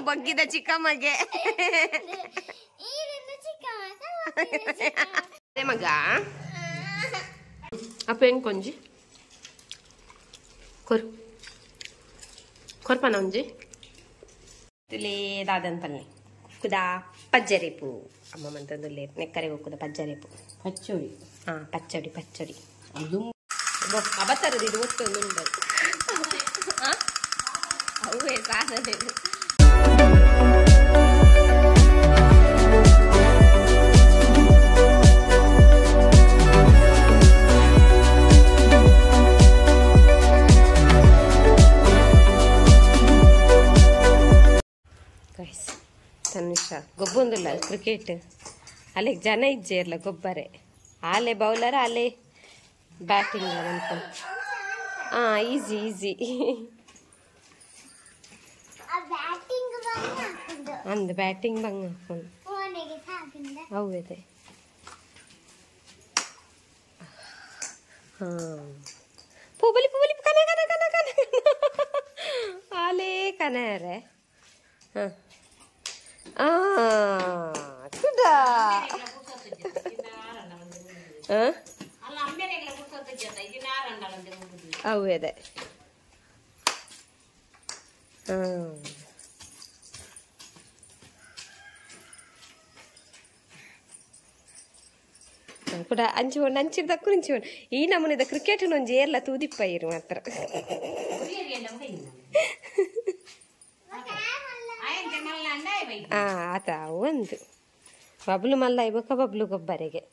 ಬಗ್ಗಿದ ಚಿಕ್ಕಮ್ಮಗೆ ಮಗ ಅಪ್ಪ ಹೆಂಗ್ ಕೊಂಜಿ ಕೊರ್ಪನ ಒಂಜಿ ತುಲೇದಾದಂತಲ್ಲಿ ಕುಕ್ಕುದ ಪಜ್ಜರೇಪು ಅಮ್ಮ ಮಂತಂದುಲ್ಲೇ ನೆಕ್ಕರೆ ಹೋಗುದ ಪಜ್ಜರೇಪು ಪಚ್ಚಡಿ ಪಚ್ಚಡಿ ಅದು ಅವತರದು ಇದು ಒತ್ತೊಂದು ಅವೇ ಸಾಧನೆ ತನುಷ ಗೊಬ್ಬೊಂದಿಲ್ಲ ಕ್ರಿಕೆಟ್ ಅಲ್ಲೇ ಜನ ಇಜ್ಜೇರ್ಲ ಗೊಬ್ಬರೇ ಆಲೆ ಬೌಲರ್ ಆಲೆ ಬ್ಯಾಟಿಂಗ್ ಅನ್ಕೊಂಡು ಈಸಿ ಅಂದ ಬ್ಯಾಟಿಂಗ್ ಬಂಗ ಹಾಕೊಂಡು ಹೌದೇ ಪೂಬಲಿ ಕನ ಆಲೆ ಕನರೆ ಕುಡಾ ಹೌದೇ ಕೂಡ ಅಂಚಿಕೊಂಡು ಅಂಚಿದ ಕುರಿಂಚಿಕೊಂಡು ಈ ನಮೂನಿದ ಕ್ರಿಕೆಟ್ ಒಂಜಿ ಏರ್ಲ ತೂದಿಪ್ಪ ಇರು ಮಾತ್ರ ಆತ ಒಂದು ಬಬ್ಲು ಮಲ್ಲ ಇವಾಗ ಬಬ್ಲು ಗೊಬ್ಬರಿಗೆ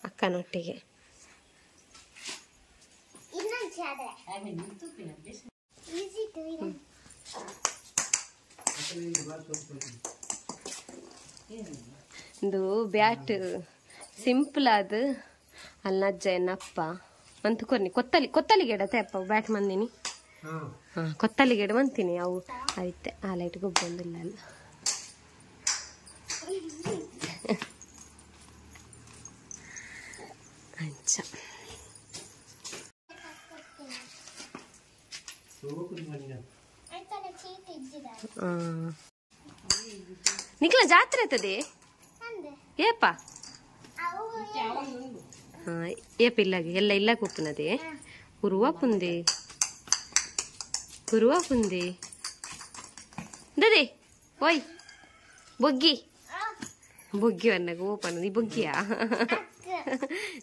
ಅಕ್ಕನೊಟ್ಟಿಗೆ ಒಂದು ಬ್ಯಾಟ್ ಸಿಂಪಲ್ ಅದು ಅಲ್ಲಿ ನಜ್ಜ ಏನಪ್ಪ ಮಂತ್ ಕೊರ್ನಿ ಕೊತ್ತಲಿ ಗಿಡ ತೇಪ್ಪ ಬ್ಯಾಟ್ ಮಂದಿನಿ ಕೊತ್ತಲಿ ಗಿಡ ಮಂತೀನಿ ಅವು ಆಯ್ತೆ ಆ ಲೈಟ್ ಗೊಬ್ಬೊಂದಿಲ್ಲ ಅಲ್ಲ ಅಂಚ ನಿಖಿಲ ಜಾತ್ರೆ ಆಯ್ತದೆ ಏಪ ಏಪ ಇಲ್ಲಾಗೆ ಎಲ್ಲ ಇಲ್ಲಕ್ಕೆ ಉಪ್ಪುನದೆ ಕುರುವ ಪುಂದೆ ದದೆ ಓಯ್ ಬೊಗ್ಗಿ ಅನ್ನಗ ಓಪನ್ ಈ ಬೊಗ್ಗಿಯಾ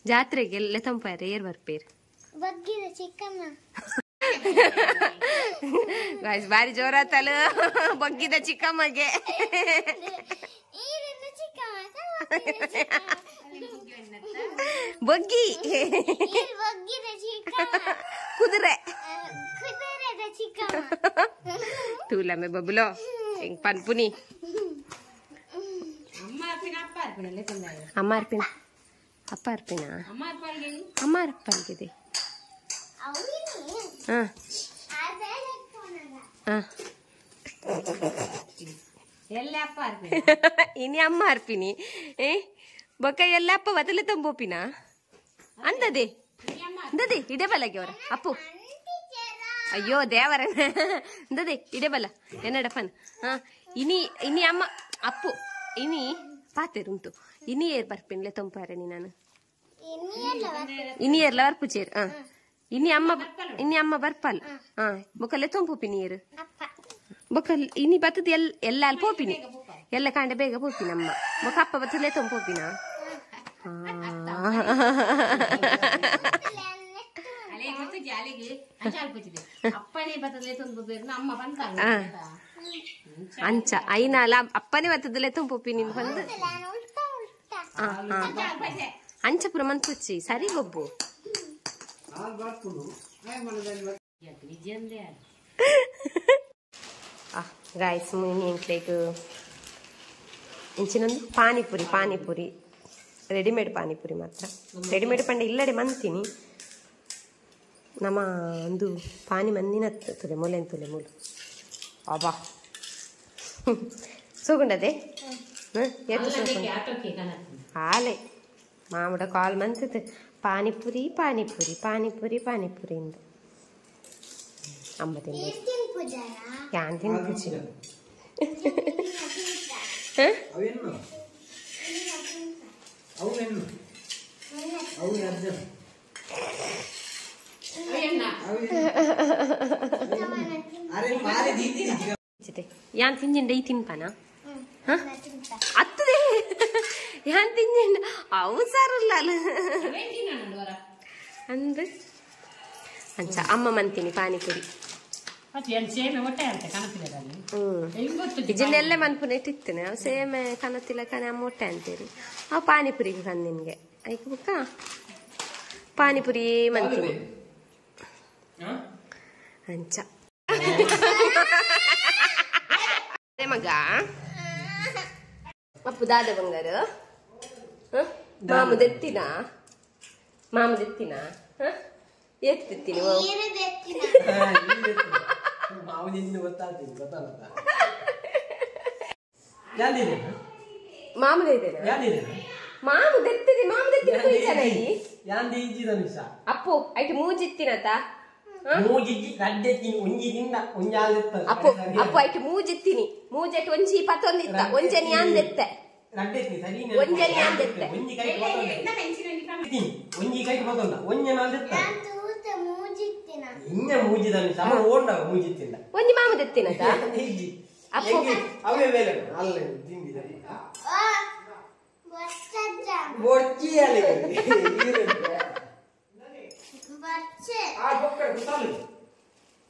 ಜಾತ್ರೆಗೆ ಎಲ್ಲ ತಂಪಾರ ಏರ್ ಬರ್ಪೇರ್ ಬಾರಿ ಜೋರಾತಲ್ಲ ಬಗ್ಗಿದ ಚಿಕ್ಕಮ್ಮಗೆ ಬಗ್ಗಿ ಕುದುರೆ ತೂಲಮೆ ಬಬ್ಲೋ ಹೆಂಗ್ ಪನ್ಪುನಿ ಅಮ್ಮ ಅರ್ಪಿನ ಅಪ್ಪ ಅರ್ಪಿನ ಅಮ್ಮ ಅರ್ಪಲ್ಗಿದೆ ಇನಿ ಅಮ್ಮ ಅರ್ಪಿನಿ ಬೊಕ್ಕ ಎಲ್ಲ ಅಪ್ಪ ಬದಲೆ ತಂಬೋಪಿನ ಅಂತದೆ ಇಡೆ ಬಲಗೆ ಅವರ ಅಪ್ಪು ಅಯ್ಯೋ ದೇವರ ದದೆ ಇಡೆ ಬಲ ಎನ್ನಡಪ್ಪನ ಇನಿ ಅಮ್ಮ ಅಪ್ಪು ಇನಿ ಪಾತೆರುಂಟು ಇನಿ ಏರ್ ಬರ್ಪಿನ್ಲೆ ತಂಪಾರೆ ನಾನು ಇನಿ ಏರ್ಲ ಬರ್ಪು ಚೇರ್ ಇನಿ ಅಮ್ಮ ಬರ್ಪಲ್ ಬೊಕ್ಕಲೆ ತೊಂಪೋಪಿ ನೀರು ಬೊಕ್ಕ ಇನಿ ಬತ್ತದ ಎಲ್ಲ ಅಲ್ಲಿ ಪೋಪಿನಿ ಎಲ್ಲ ಕಾಂಡೆ ಬೇಗ ಪೋಪಿನ ಅಮ್ಮ ಬೊಕ್ಕ ಅಪ್ಪ ಬತ್ತಲೆ ತೊಂಪೋಪಿನ ಅಂಚ ಐನಾಲ ಅಪ್ಪನೇ ಬತ್ತದಲೆ ತೊಂಪೋಪಿ ನೀನು ಬಂದು ಅಂಚ ಪುರ ಮನ್ಪುಚ್ಚಿ ಸರಿ ಗೊಬ್ಬು ಗಾಯ್ಸ್ ಇಂಟ್ಲೇಕ್ ಇಂಚಿನೊಂದು ಪಾನಿಪುರಿ ರೆಡಿಮೇಡ್ ಪಾನಿಪುರಿ ಮಾತ್ರ ರೆಡಿಮೇಡ್ ಪಂಡ ಇಲ್ಲಡೆ ಮಂತೀನಿ ನಮ್ಮ ಒಂದು ಪಾನಿ ಮಂದಿನ ತುಲೆ ಮೊಲೆಂತುಲೆ ಮೂಲು ಅಬಾ ಸೂಗುಂಡದೆ ಹಾಲೆ ಮಾಮೂಡ ಕಾಲ್ ಮಂತಿತ್ತು ಪಾನಿಪುರಿ ಇಂದು ಅಮ್ಮ ತಿಂದು ಯಾನ್ ತಿನ್ಪುಜಿ ಯಾನ್ ತಿಂಜಿಂಡ ಈ ತಿನ್ಪಾನ ಅತ್ತದೆ ಯಾನ್ ತಿಂಜಿಂಡ ಅವು ಸಾರಲ್ಲ ಅಂದ್ ಅಂಚ ಅಮ್ಮ ಮಂತೀನಿ ಪಾನಿಪುರಿ ಇಜನ್ನೆಲ್ಲ ಮನ್ಪುನ ಇಟ್ಟಿತ್ತೇನೆ ಅವು ಸೇಮೆ ಕನತಿಲ್ಲ ಕಣೆ ಅಮ್ಮ ಹೊಟ್ಟೆ ಅಂತೀರಿ ಅವು ಪಾನಿಪುರಿಗೆ ಕಂದು ನಿನ್ಗೆ ಐಕ ಬುಕ್ಕ ಪಾನಿಪುರಿ ಮಂತೀನಿ ಅಂಚ ಮಗ ಅಪ್ಪು ದಾದ ಬಂಗಾರ ಮಾಮುದೆತ್ತಿನ ಎತ್ತಿತ್ತೀನಿ ಅಪ್ಪು ಐಟು ಮೂಜಿತ್ತಿನತ ಅಪ್ಪು ಅಪ್ಪು ಐಟು ಮೂಜಿತ್ತೀನಿ ಮೂಜೆಟ್ ಒಂಜಿ ಪತ್ತೊಂದಿತ್ತ ಒಂಜನಿ ಅಂದೆತ್ತೆ ಒಂಜನಿ ಅಂದೆತ್ತೆ ಒಂಜಿ ಮಾಮದೆತ್ತಿನತ ಅಪ್ಪು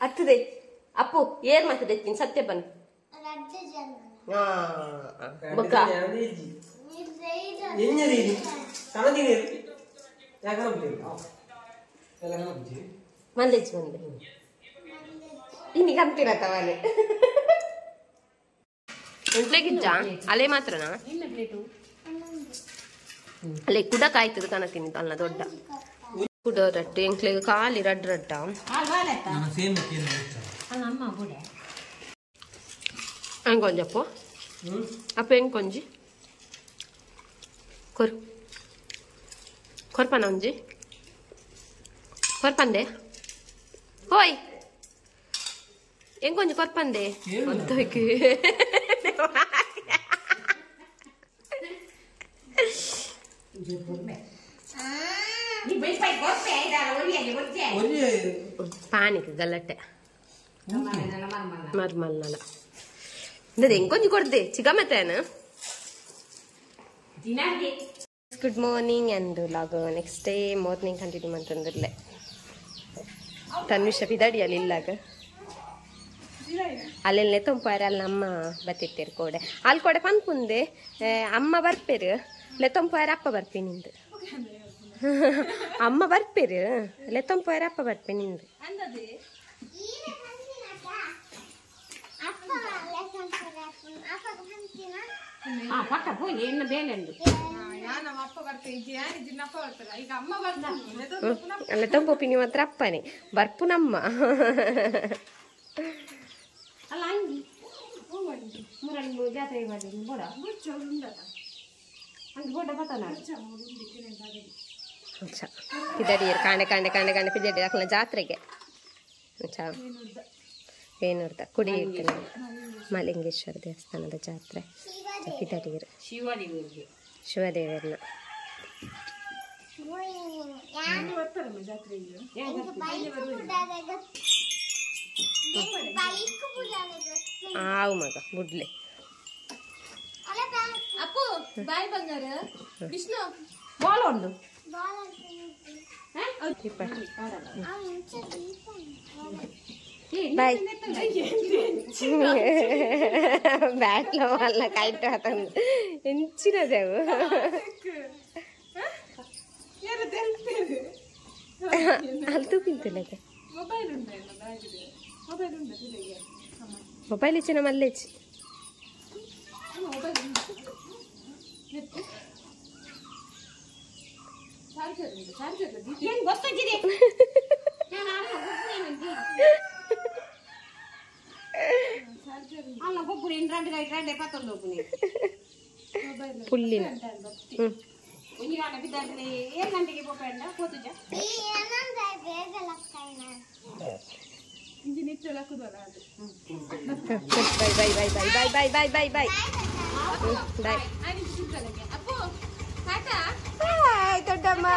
ಅತ್ತದೆ ಅಪ್ಪು ಏರ್ ಮಾತದೆ ಸತ್ಯ ಬನ್ ಮಂದೆಚ್ಚಿ ಬಂದೆ ಇನ್ನು ಕಂತಿರತ್ತವನೆ ಇಂಟ್ಲೆಗಿಜ್ಜ ಅಲೆ ಮಾತ್ರನಾ ಅಲ್ಲೇ ಕುಡ ಕಾಯ್ತದ ಕನತೀನಿ ಅಲ್ಲ ದೊಡ್ಡ ಕುಡ ರಟ್ಟು ಎಂಕ್ಲೆಗ್ ಖಾಲಿ ರಡ್ ರಡ್ಡ ಹೆಂಗೊಂಜಪ್ಪು ಅಪ್ಪ ಹೆಂಗೊಂಜಿ ಕೊರ್ಪನ ಒಂಜಿ ಕೊರ್ಪಂದೆ ಹೋಯ್ ಹೆಂಗೊಂಜಿ ಕೊರ್ಪಂದೆ ಒತ್ತೋಯ್ಕೆ ಪಾನಿಕ್ ಗಲ್ಲಟ್ಟೆ ಮರ್ಮಲ್ನಲ ಹೆಂಗೊಂಜಿ ಕೊಡ್ದೆ ಚಿಗಮತ್ತೇನ ಗುಡ್ ಮಾರ್ನಿಂಗ್ ಅಂಡ್ ಲಾಗ್ ನೆಕ್ಸ್ಟ್ ಡೇ ಮಾರ್ನಿಂಗ್ ಕಂಟಿನ್ಯೂ ಅಂತಂದಿರ್ಲೆ ತನ್ವಿಷ ಪಿದಾಡಿಯಲ್ಲಿ ಇಲ್ಲಾಗ ಅಲ್ಲೆಲ್ಲೇ ತೊಂಪಾರ ಅಲ್ಲಿ ಅಮ್ಮ ಬತ್ತಿತ್ತೇರು ಕೋಡೆ ಅಲ್ಲಿ ಕೋಡೆ ಪನ್ಪುಂದೆ ಅಮ್ಮ ಬರ್ಪೇರು ಲೆತ್ತೊಂಪಾರ ಅಪ್ಪ ಬರ್ಪೆ ನಿಂದು ಅಮ್ಮ ಬರ್ಪೇರು ಲೆತ್ತೊಂಪಾರ ಅಪ್ಪ ಬರ್ಪೆ ನಿಂದು ಪಕ್ಕ ಹೋಗಿ ಎನ್ನ ಬೇಲೆಂದು ಲೆತ್ತೊಂಪೊಪ್ಪಿ ನೀವು ಹತ್ರ ಅಪ್ಪನೇ ಬರ್ಪು ನಮ್ಮ ಜಾತ್ರೆ ಪಿದಡಿಯರು ಕಾಂಡೆ ಕಾಂಡೆ ಕಾಂಡೆ ಕಾಂಡೆ ಪಿದಡಿ ಹಾಕಲ ಜಾತ್ರೆಗೆ ಏನರ್ಥ ಕುಡಿ ಇರ್ತೇನೆ ಮಲಿಂಗೇಶ್ವರ ದೇವಸ್ಥಾನದ ಜಾತ್ರೆ ಪಿದಡಿಯರು ಶಿವದೇವರನ್ನ ಆವು ಮಗ ಬುಡ್ಲೆ ಅಪ್ಪು ಬಾಯ್ ಬಂಗಾರ ವಿಷ್ಣು ಬಾಲ್ ಉಂಡು ಬಾಯ್ ಬ್ಯಾಟ್ಲ ಅಲ್ಲ ಕೈಟ್ ಹಾತಂದು ಎಂಚಿನದೆವು ಅಲ್ಲಿ ತೂಕಿಂತಿಲ್ಲ ಮೊಬೈಲ್ ಇಚ್ಚಿನ ಮಲ್ಲೆ ಇಚ್ಚಿ ಪುಲ್ಲಿನ ಇಂಜಿನ್ ಹಾಕುದಲ್ಲ ಅದು. Bye bye bye bye bye bye bye bye bye bye. ಅಪ್ಪು ಟಾಟಾ. ಹಾಯ್ ದೊಡ್ಡಮ್ಮ.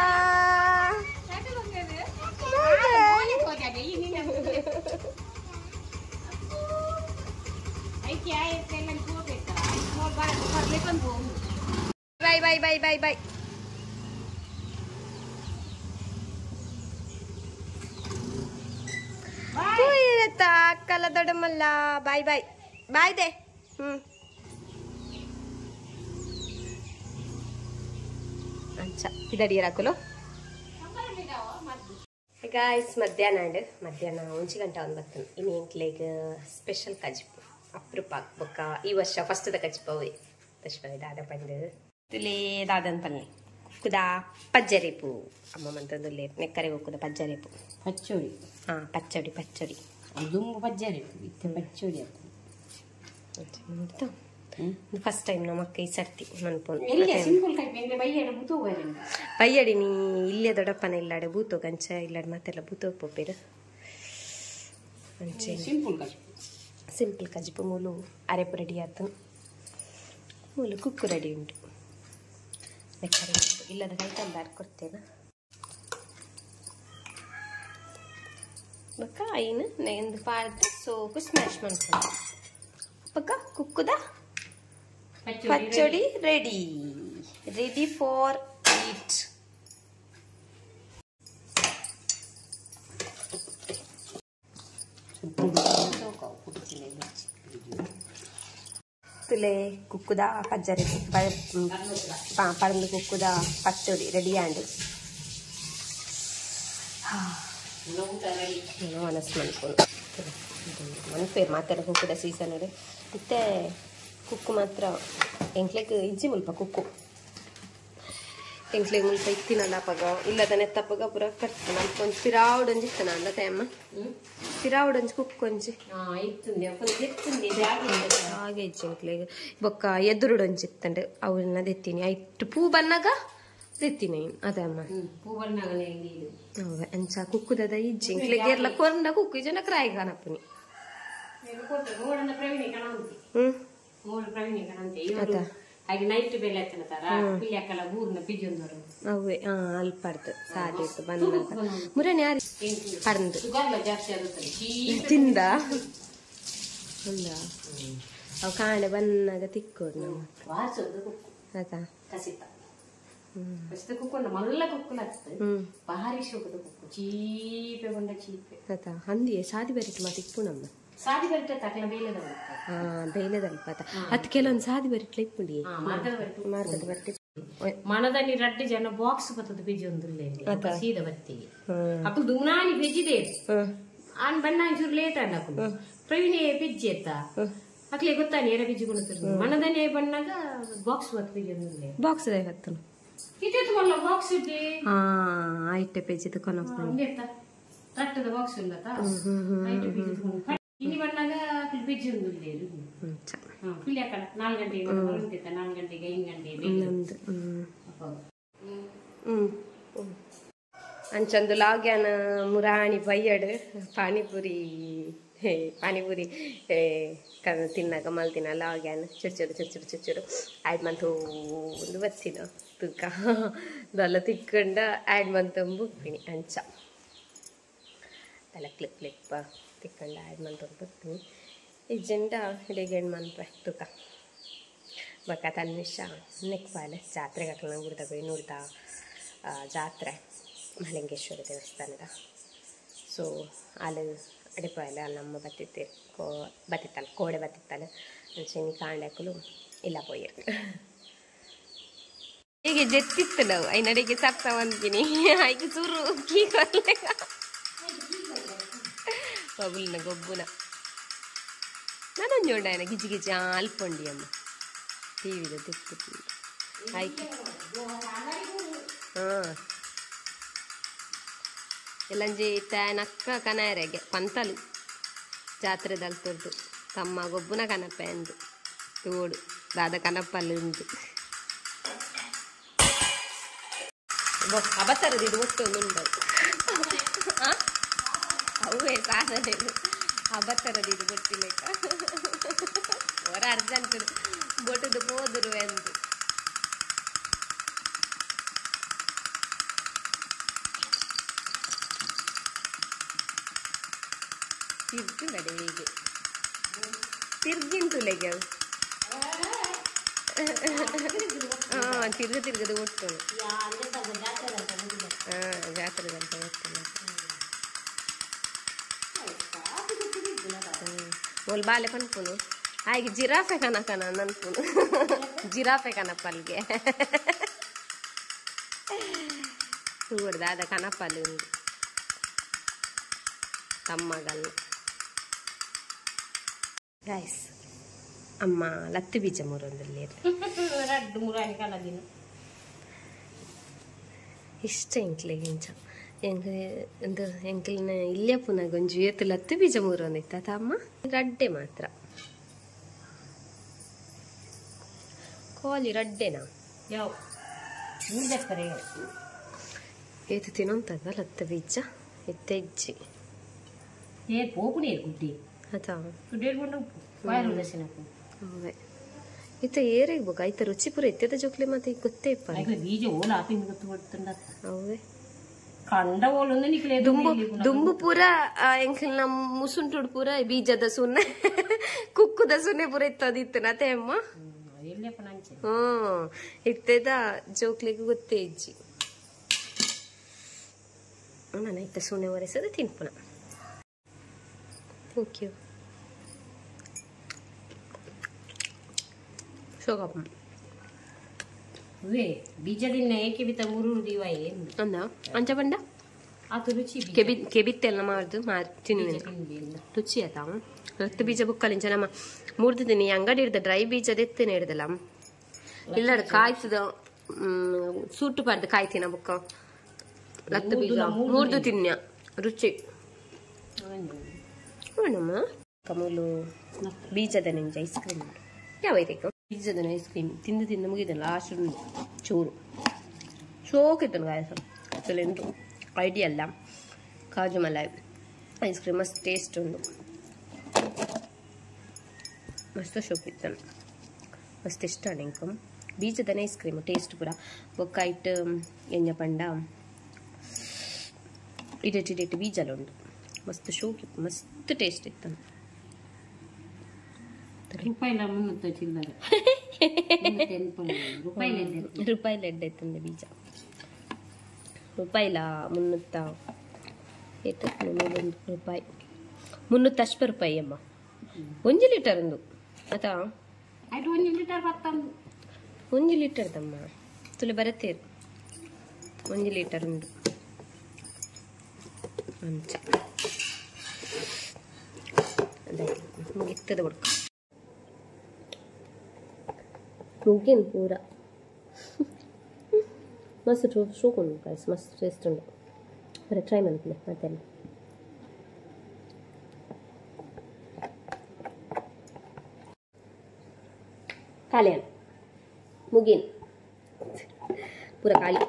ಟಾಟಾ ಬಂಗಾರ. Bye bye bye bye bye. ಅಕ್ಕಲ್ಲ ದೊಡ್ಡಮ್ಮಲ್ಲ. ಬಾಯ್ ಬಾಯ್ ಬಾಯ್ ದೇ. ಅಂಚ ಇದಡಿಯರ್ ಹಾಕಲು ಗಾಯ್ಸ್. ಮಧ್ಯಾಹ್ನ 1 ಗಂಟೆ ಒಂದು ಬರ್ತಾನೆ. ಇನ್ನು ಎಂಕ್ಲೆಗ್ ಸ್ಪೆಷಲ್ ಕಜಿಪು ಅಪ್ರೂಪ ಬೊಕ್ಕ ಈ ವರ್ಷ ಫಸ್ಟ್ದ ಕಜಿಪವೇ ತಶ್ವರಿ ದಾದ ಪಂಡು ತುಲೇ ದಾದನ್ ಪಲ್ಲೆ ಕುಕ್ಕುದ ಪಜ್ಜರೇಪು ಅಮ್ಮ ಮಂತಂದುಲ್ಲೆ ನೆಕ್ಕರೆ ಹೋಗುದ ಪಜ್ಜರೇಪು ಪಚ್ಚೋಡಿ. ಪಚ್ಚಡಿ ಪಚ್ಚಡಿ ದುಂಬು ಪಜ್ಜರೇಪು ಇತ್ತೆ ಪಚ್ಚೋಡಿ ಅಂತ ಫಸ್ಟ್ ಟೈಮ್ ನಮ್ಮ ಅಕ್ಕ ಈ ಸರ್ತಿ ಮನ್ಪೊಂದು ಸಿಂಪಲ್ ಕಟ್ಟಿ ಬೈಯಡೆ ಬೂತು ಹೋಗ್ಯಾರ ಬೈಯಡಿ ನೀ ಇಲ್ಲೇ ದೊಡ್ಡಪ್ಪನ ಇಲ್ಲಾಡೆ ಬೂತೋ ಗಂಚ ಇಲ್ಲಾಡೆ ಮತ್ತೆಲ್ಲ ಬೂತೋ ಪೋಪೇರು ಅಂಚೆ ಸಿಂಪಲ್ ಕಜಿಪು ಮೂಲು ಅರೆಪು ರೆಡಿ ಆಯ್ತು. ಮೂಲು ಕುಕ್ಕು ರೆಡಿ ಉಂಟು. ಬೇಕಾರೆ ಇಲ್ಲದ ಕೈ ತಂದಾರು ಕೊಡ್ತೇನೆ ಬಕ್ಕ ಐನು ನೆಂದು ಪಾಡ್ದು ಸೋಪು ಸ್ಮ್ಯಾಶ್ ಮಾಡ್ಕೊಂಡು ಬಕ್ಕ ಕುಕ್ಕುದ ಪಚ್ಚಡಿ ready for heat. ತುಲೆ Kukkuda ಪಜ್ಜರಿ ಪಡಂದು Kukkuda pachadi ready ಆಂಡು ಮನಸ್ಸು ಮನ್ಕೊಂಡು ಮನ್ಪೇರು ಮಾತಾಡ ಕುಕ್ಕುದ ಸೀಸನ್ ಮತ್ತೆ ಕುಕ್ಕು ಮಾತ್ರ ಎಂಕ್ಲೆಗ್ ಇಜ್ಜಿ ಮುಲ್ಪ ಕುಕ್ಕು ಎಂಕ್ಲೆಗ್ ಮುಲ್ಪ ಇತ್ತಿನಲ್ಲ ಪಗ ಇಲ್ಲದ ನೆತ್ತಪ್ಪಗ ಪೂರ ಕಟ್ತಾನ ಒಂದು ಪಿರಾವುಡೊಂಜಿ ಇತ್ತಾನ ಅಂದ ತಯಮ್ಮ ಪಿರಾವುಡೊಂಜಿ ಕುಕ್ಕು ಒಂಜಿ ಹಾಗೆ ಇಜ್ಜಿ ಎಂಕ್ಲೆಗ್ ಬೊಕ್ಕ ಎದುರುಡೊಂಜಿ ಇತ್ತಂಡು ಅವನ್ನ ದೆತ್ತೀನಿ ಐಟ್ಟು ಪೂ ಬನ್ನಾಗ ದೆತ್ತೀನಿ ಅದಮ್ಮ ಪೂ ಬಣ್ಣಾಗ ಅವೆ ಅಂಚ ಕುಕ್ಕುದದ ಇಜ್ಜಿ ಎಂಕ್ಲೆಗ್ ಎಲ್ಲ ಕೊರಂಡ ಕುಕ್ಕು ಇಜ್ಜನ ಕ್ರಾಯಿ ಕಾಣಪ್ಪನಿ ಹಾಗೆ ನೈಟ್ ಬೆಲೆ ಆಯ್ತಾರ ಪಿಲ್ಯಾಕಲ್ಲ ಊರ್ನ ಪಿಜೊಂದವರು ಅವೇ ಅಲ್ಪಾರ್ದು ಸಾರಿ ಇತ್ತು ಬಂದಾಗ ಮುರನೆ ಯಾರು ಪರಂದು ಜಾಸ್ತಿ ಆಗುತ್ತದೆ ತಿಂದ ಅವು ಕಾಣೆ ಬಂದಾಗ ತಿಕ್ಕೋದು ನಾವು ವಾಸದ ಕುಕ್ಕು ಆಯ್ತಾ ಕಸಿತ ಫಸ್ಟ್ ಕುಕ್ಕು ಮಲ್ಲ ಕುಕ್ಕುಲಾಗ್ತದೆ ಭಾರಿ ಶೋಕದ ಕುಕ್ಕು ಚೀಪೆ ಬಂದ ಚೀಪೆ ಆಯ್ತಾ ಹಂದಿಯೇ ಸಾದಿ ಬರಿಟ್ಟು ಮತ್ತೆ ಇಪ್ಪು ನಮ್ಮ ಸಾದಿ ಬರಿಟ್ಟ ತಕಲ ಬೇಲದ ಬೇಲೆದಲ್ಪ ಅದು ಕೆಲವೊಂದು ಸಾದಿ ಬರಿಟ್ಲ ಇಪ್ಪುಡಿ ಮಾರ್ಗದ ಬಟ್ಟೆ ಮನದಲ್ಲಿ ರಡ್ಡು ಜನ ಬಾಕ್ಸ್ ಬರ್ತದ ಬಿಜಿ ಒಂದು ಸೀದ ಬತ್ತಿಗೆ ಅಕ್ಕಳು ದುಮ್ನಾನಿ ಬೆಜ್ಜಿದೆ ಆನ್ ಬಣ್ಣ ಒಂಚೂರು ಲೇಟ್ ಅನ್ನಕು ಪ್ರವೀಣೆ ಬಿಜ್ಜಿ ಎತ್ತ ಅಕ್ಲೆ ಗೊತ್ತಾನೆ ಏರ ಬಿಜ್ಜಿ ಕೊಡ್ತಾರೆ ಮನದನೆ ಬಣ್ಣಾಗ ಬಾಕ್ಸ್ ಬರ್ತದೆ ಬಿಜಿ ಒಂದು ಬಾಕ್ಸ್ ಹತ್ತನು ಇತ್ತು ಮಲ್ಲ ಬಾಕ್ಸ್ ಇದೆ ಐಟೆ ಪೇಜ್ ಕೊನಪ್ಪ ತಟ್ಟದ ಬಾಕ್ಸ್ ಉಂಟಾ ಐಟೆ ಪೇಜ್ ಇನ್ನು ಬಣ್ಣಾಗ ಬಿಜ್ಜಿ ಒಂದು ಪಿಲ್ಯಾಕಲ್ಲ 4 ಗಂಟೆಗೆ 4 ಗಂಟೆಗೆ 5 ಗಂಟೆಗೆ ಅಂಚಂದು ಲಾಗ್ಯಾನ ಮುರಾಣಿ ಬಯ್ಯಡ್ ಪಾನಿಪುರಿ ತಿನ್ನಾಗ ಮಲ್ತಿನ ಲಾಗ್ಯಾನ ಚುಚ್ಚುರು ಆ್ಯಡ್ ಮಂತು ಒಂದು ಬತ್ತಿನ ತುಕ್ಕ ದೊಲ್ಲ ತಿಕ್ಕೊಂಡ ಆ್ಯಡ್ ಮಂತಂಬು ಉಪ್ಪಿನಿ ಅಂಚ ತಲೆ ಕ್ಲಿಪ್ ತಿಕ್ಕೊಂಡ ಆ್ಯಡ್ ಮಂತಂದು ಬತ್ತೀನಿ ಇಜ್ಜೆಂಡ ಹಿಡಿಗೆಣ್ಣು ಮನ್ಪ ತುಕ ಬಕ್ಕ ತನ್ನಿಷ ನೆಕ್ಪಾಲೆ ಜಾತ್ರೆಗೆ ಹಾಕಲ್ಲ ಗುಡ್ದ ಹೋಗಿ ನೋಡ್ದ ಜಾತ್ರೆ ಮಹಲಿಂಗೇಶ್ವರ ದೇವಸ್ಥಾನದ ಸೊ ಅಲ್ಲಿ ಅಡಿಪಾಯಲ್ಲ ನಮ್ಮ ಬತ್ತಿತ್ತಲ್ಲ ಕೋಡೆ ಬತ್ತಿತ್ತಲ್ಲ ಶನಿ ಕಾಂಡಕ್ಕಲು ಇಲ್ಲ ಪೋಯ್ಯರ್ ಹೀಗೆ ಜೆತ್ತಿತ್ತು ನಾವು ಐನಡೆಗೆ ಸಪ್ತ ಒಂದಿನಿ ಆಯ್ಕೆ ಚೂರು ಕೀ ಕೊರ್ಲೆ ಬಬುಲ್ನ ಗೊಬ್ಬುನ ನಾನೊಂದು ಉಂಡಾಯನ ಗಿಜಿ ಗಿಜಿ ಅಲ್ಪೊಂಡಿ ಅಮ್ಮ ಟಿವಿದ ತಿಕ್ಕು ಆಯ್ತು ಎಲ್ಲಂಜಿ ನಕ್ಕ ಕನಾಯರೆಗೆ ಪಂತಲು ಜಾತ್ರೆ ದಲ್ತದ್ದು ತಮ್ಮ ಗೊಬ್ಬುನ ಕನಪ ಎಂದು ತೋಡು ದಾದ ಕನಪಲ್ಲಿ ಉಂಟು ಅಬಸರದು ಇದು ಒಟ್ಟು ಉಂಟು ಅವೇ ಸಾಧನೆ ಅಬತ್ತರದಿದು ಗೊತ್ತಿಲ್ಲ ಅವರ ಅರ್ಜೆಂಟ್ ಬೊಟ್ಟದು ಹೋದರು ಎಂದು ತಿರ್ಗಿ ಬಡೆ ಹೀಗೆ ತಿರ್ಗಿಂತುಲೆಗೆ ತಿರ್ಗದು ಒಟ್ಟು ಜಾತ್ರೆ ಅಂತ ಒಲ್ ಬಾಲೆ ಪನ್ಪುನು ಹಾಗೆ ಜಿರಾಫೆ ಕನಕನ ನನ್ಪುನು ಜಿರಾಫೆ ಕನಪಲ್ಗೆ ಹೂಡ್ದ ಅದ ಕನಪಲ್ಲಿ ಉಂಟು ತಮ್ಮಗಲ್ಲ ಗೈಸ್ ಅಮ್ಮ ಲತ್ತು ಬೀಜ ಮೂರೊಂದಲ್ಲಿ ಇಷ್ಟ ಎಂಕ್ಲೆಗೆ ಇಂಚ ಎಂಕ್ಲಿನ ಇಲ್ಲೇ ಪುನಃ ಗೊಂಜು ಏತು ಲತ್ತು ಬೀಜ ಮೂರೊಂದಿತ್ತ ಅಮ್ಮ ರಡ್ಡೆ ಮಾತ್ರ ಕೋಲಿ ರಡ್ಡೆನಾ ಯಾವ ಏತು ತಿನ್ನೋಂತದ ಲತ್ತು ಬೀಜ ಎತ್ತೆಜ್ಜಿ ಪೋಪುನೇ ಗುಡ್ಡಿ ಅದಾ ಹೌದೇ ಇತ್ತ ಏರಿಗೆ ಬೋಕ ಆಯ್ತ ರುಚಿ ಪೂರ ಎತ್ತದ ಜೋಕ್ಲೆ ಮತ್ತೆ ಗೊತ್ತೇ ಇಪ್ಪ ಬೀಜ ಓಲ ಹಾಪಿಂದ ಗೊತ್ತುಂಡ ಹೌದೇ ಕಂಡ ಓಲೊಂದು ನಿಕ್ಲೆ ದುಂಬು ಪೂರ ಎಂಕ್ಲಿನ ಮುಸುಂಟುಡು ಪೂರ ಬೀಜದ ಸುನ್ನೆ ಕುಕ್ಕುದ ಸುನ್ನೆ ಪೂರ ಇತ್ತದಿತ್ತು ನತೆ ಅಮ್ಮ ಇತ್ತದ ಜೋಕ್ಲಿಗೆ ಗೊತ್ತೇ ಇಜ್ಜಿ ನಾನು ಇತ್ತ ಸುನ್ನೆ ಒರೆಸದ ತಿನ್ಪುನ ಥ್ಯಾಂಕ್ ಯು ಶೋಕಪ್ಪ ಬೀಜದಿಂದ ಏಕೆ ಬಿತ್ತ ಮೂರು ದಿವ ಏನು ಅಂದ ಅಂಚ ಬಂಡ ಅದು ರುಚಿ ಕೆಬಿತ್ತೆಲ್ಲ ಮಾಡ್ದು ತಿನ್ನಿ ರುಚಿ ಆಯ್ತಾ ರತ್ತು ಬೀಜ ಬುಕ್ಕಲಿಂಚ ನಮ್ಮ ಮೂರ್ದು ದಿನ ಅಂಗಡಿ ಹಿಡ್ದ ಡ್ರೈ ಬೀಜದ ಎತ್ತೇನೆ ಹಿಡ್ದಲ್ಲ ಇಲ್ಲಡ ಕಾಯ್ತದ ಸೂಟು ಪಾಡ್ದು ಕಾಯ್ತೀನ ಬುಕ್ಕ ರತ್ತು ಬೀಜ ಮೂರ್ದು ತಿನ್ಯ ರುಚಿ ನಮ್ಮ ಕಮಲು ಬೀಜದ ನೆಂಜ ಐಸ್ ಕ್ರೀಮ್ ಯಾವ ಐತೆ ಬೀಜದ ಐಸ್ ಕ್ರೀಮ್ ತಿಂದು ತಿಂದು ಮುಗಿದ ಲಾಸ್ಟ್ ಚೂರು ಶೋಕಿತ್ತು ಗಾಯಸ ಅಸಲೆಂಟು ಐಡಿಯಾ ಅಲ್ಲ ಕಾಜು ಮಲಾಯ್ ಐಸ್ ಕ್ರೀಮ್ ಮಸ್ತ್ ಟೇಸ್ಟ್ ಉಂಟು ಮಸ್ತ್ ಶೋಕಿತ್ತು ಮಸ್ತ್ ಇಷ್ಟ ನಿಂಕ ಬೀಜದ ಐಸ್ ಕ್ರೀಮ್ ಟೇಸ್ಟ್ ಪೂರ ಬೊಕ್ಕ ಇಟ್ಟು ಎಂಜ ಪಂಡ ಇಟ್ಟು ಬೀಜಲ್ಲ ಉಂಟು ಮಸ್ತ್ ಶೋಕಿತ್ತು ಮಸ್ತ್ ಟೇಸ್ಟ್ ಇತ್ತು ರೂಪಾಯಿಲ ಎಡ್ಡೆ ತಂದೆ ಬೀಜ ರೂಪಾಯಿಲ 300 ರೂಪಾಯಿ 300 ರೂಪಾಯಿ ಅಮ್ಮ 1 ಲೀಟರ್ ಒಂದು ಆತಾ 1 ಲೀಟರ್ ದಮ್ಮ ತುಲೆ ಬರತ್ತೇರು 1 ಲೀಟರ್ ಉಂಟು ಅಂಚ ಮುಗಿತ್ತದ ಹುಡ್ಕ ಮುಗಿನ್ ಪೂರ ಮಸ್ತ್ ಶೋಕೊಂಡು ಗೈಸ್ ಮಸ್ತ್ ಟೇಸ್ಟ್ ಉಂಟು ಬರೀ ಟ್ರೈ ಮಾಡ್ತೀನಿ ಮತ್ತೆಲ್ಲ ಖಾಲಿ ಮುಗಿನ್ ಪೂರ ಖಾಲಿ